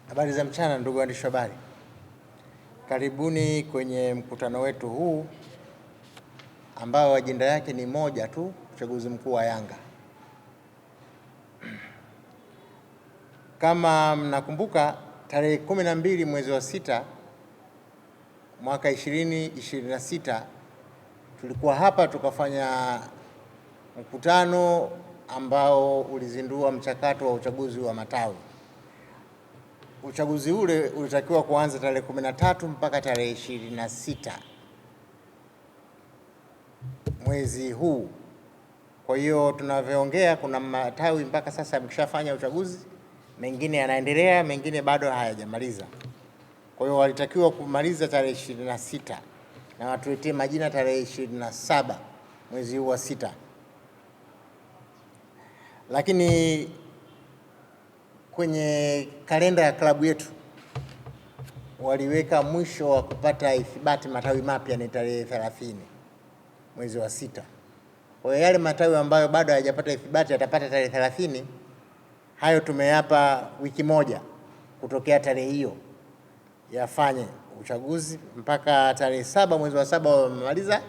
Habari za mchana ndugu waandishi wa habari. Karibuni kwenye mkutano wetu huu ambao ajenda yake ni moja tu, uchaguzi mkuu wa Yanga. Kama mnakumbuka, tarehe 12 mwezi wa 6 mwaka 2026 tulikuwa hapa tukafanya mkutano ambao ulizindua mchakato wa uchaguzi wa matawi. Uchaguzi ule ulitakiwa kuanza tarehe 13 mpaka tarehe 26 mwezi huu. Kwa hiyo tunavyoongea, kuna matawi mpaka sasa yameshafanya uchaguzi, mengine yanaendelea, mengine bado hayajamaliza. Kwa hiyo walitakiwa kumaliza tarehe 26 na watuletee majina tarehe 27 mwezi huu wa 6. Lakini kwenye kalenda ya klabu yetu waliweka mwisho wa kupata ithibati matawi mapya ni tarehe 30 mwezi wa 6. Kwa hiyo yale matawi ambayo bado hayajapata ithibati yatapata tarehe 30. Hayo tumeyapa wiki moja kutokea tarehe hiyo yafanye uchaguzi mpaka tarehe 7 mwezi wa 7 wamemaliza,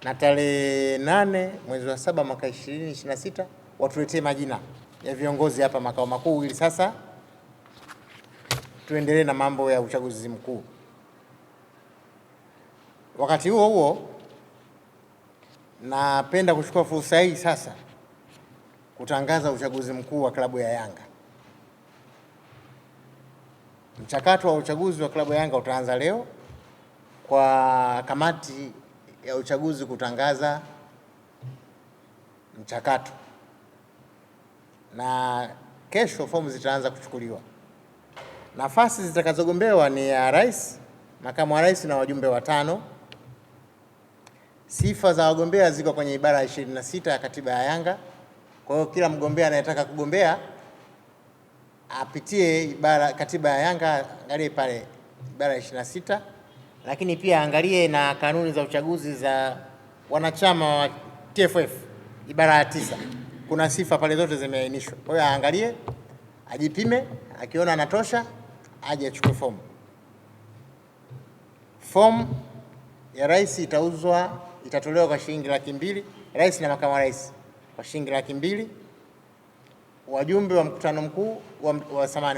na tarehe 8 mwezi wa 7 mwaka 2026 watuletee majina ya viongozi hapa makao makuu ili sasa tuendelee na mambo ya uchaguzi mkuu. Wakati huo huo, napenda kuchukua fursa hii sasa kutangaza uchaguzi mkuu wa klabu ya Yanga. Mchakato wa uchaguzi wa klabu ya Yanga utaanza leo kwa kamati ya uchaguzi kutangaza mchakato, na kesho fomu zitaanza kuchukuliwa. Nafasi zitakazogombewa ni ya rais, makamu wa rais na wajumbe 5. Sifa za wagombea ziko kwenye ibara ya 26 ya katiba ya Yanga. Kwa hiyo kila mgombea anayetaka kugombea apitie katiba ya Yanga, angalie pale ibara ya 26, lakini pia angalie na kanuni za uchaguzi za wanachama wa TFF ibara ya 9. Kuna sifa pale zote zimeainishwa. Kwa hiyo aangalie, ajipime, akiona anatosha aje achukue fomu. Fomu ya rais itatolewa kwa shilingi 200,000, rais na makamu wa rais kwa shilingi 200,000. Wajumbe wa mkutano mkuu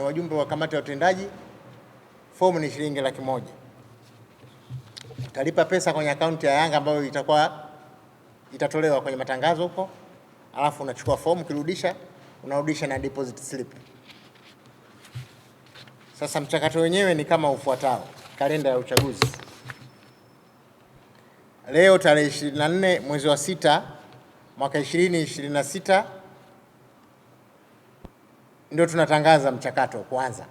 wajumbe wa kamati ya utendaji, fomu ni shilingi 100,000. Utalipa pesa kwenye akaunti ya Yanga ambayo itatolewa kwenye matangazo huko, alafu unachukua fomu, unarudisha na deposit slip. Sasa mchakato wenyewe ni kama ufuatao. Kalenda ya uchaguzi. Leo tarehe 24 mwezi wa 6 mwaka 2026 ndio tunatangaza mchakato kuanza.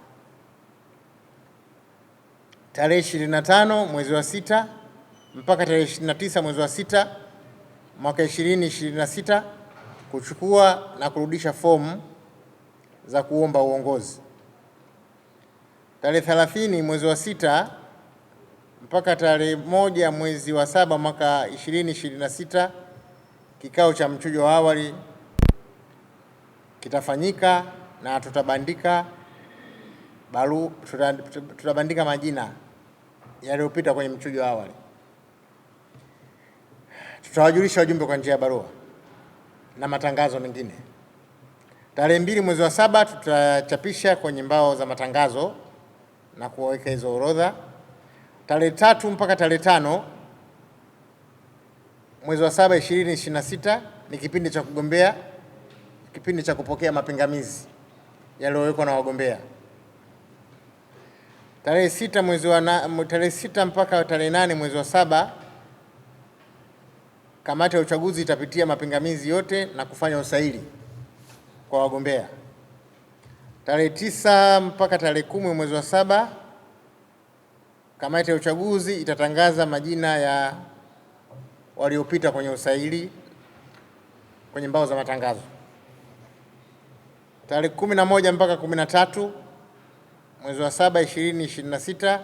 Tarehe 25 mwezi wa 6 mpaka tarehe 29 mwezi wa 6 mwaka 2026 kuchukua na kurudisha fomu za kuomba uongozi. Tarehe 30 mwezi wa 6 mpaka tarehe 1 mwezi wa 7 mwaka 2026 kikao cha mchujo wa awali kitafanyika na tutabandika majina yaliyopita kwenye mchujo wa awali. Tutawajulisha wajumbe kwa njia ya barua na matangazo mengine. Tarehe 2 mwezi wa 7 tutachapisha kwenye mbao za matangazo na kuweka hizo orodha. Tarehe 3 mpaka tarehe 5 mwezi wa 7 2026 ni kipindi cha kugombea, kipindi cha kupokea mapingamizi yaliyowekwa na wagombea. Tarehe 6 mpaka tarehe 8 mwezi wa 7 kamati ya uchaguzi itapitia mapingamizi yote na kufanya usaili kwa wagombea. Tarehe 9 mpaka tarehe 10 mwezi wa 7 kamati ya uchaguzi itatangaza majina ya waliopita kwenye usaili kwenye mbao za matangazo. Tarehe 11 mpaka 13 mwezi wa 7 2026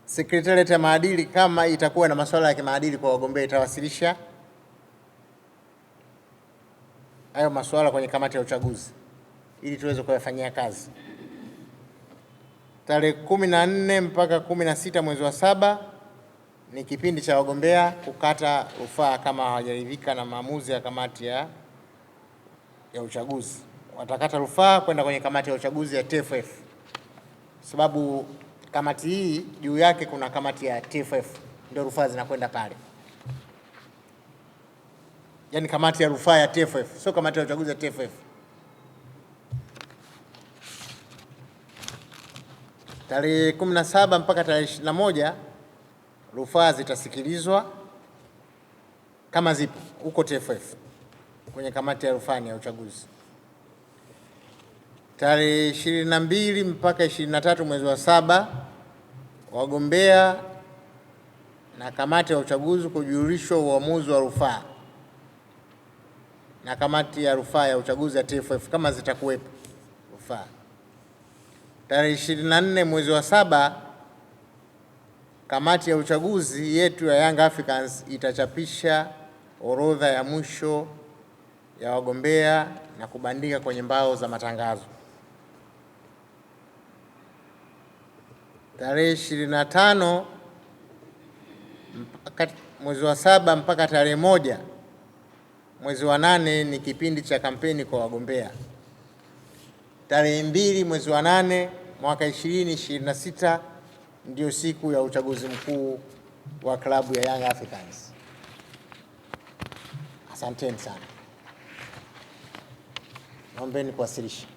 Sekretarieti ya maadili, kama itakuwa na masuala ya kimaadili kwa wagombea, itawasilisha hayo masuala kwenye kamati ya uchaguzi. ili tuweze kuyafanyia kazi. Tarehe 14 mpaka 16 mwezi wa 7 ni kipindi cha wagombea kukata rufaa kama hawajaridhika na maamuzi ya kamati ya uchaguzi. Watakata rufaa kwenda kwenye kamati ya uchaguzi ya TFF, sababu kamati hii juu yake kuna kamati ya TFF, ndio rufaa zinakwenda pale. Yaani kamati ya rufaa ya TFF, sio kamati ya uchaguzi ya TFF. Tarehe 17 mpaka tarehe 21 rufaa zitasikilizwa kama zipo huko TFF kwenye kamati ya rufaa ya uchaguzi. Tarehe 22 mpaka 23 mwezi wa 7 wagombea na kamati ya uchaguzi kujulishwa uamuzi wa rufaa na kamati ya rufaa ya uchaguzi ya TFF kama zitakuwepo rufaa. Tarehe 24 mwezi wa 7 kamati ya uchaguzi yetu ya Young Africans itachapisha orodha ya mwisho ya wagombea na kubandika kwenye mbao za matangazo. Tarehe 25 mwezi wa 7 mpaka tarehe 1 mwezi wa 8 ni kipindi cha kampeni kwa wagombea. Tarehe 2 mwezi wa 8 mwaka 2026 ndio siku ya uchaguzi mkuu wa klabu ya Young Africans. Asanteni sana. Naombeni kuwasilisha.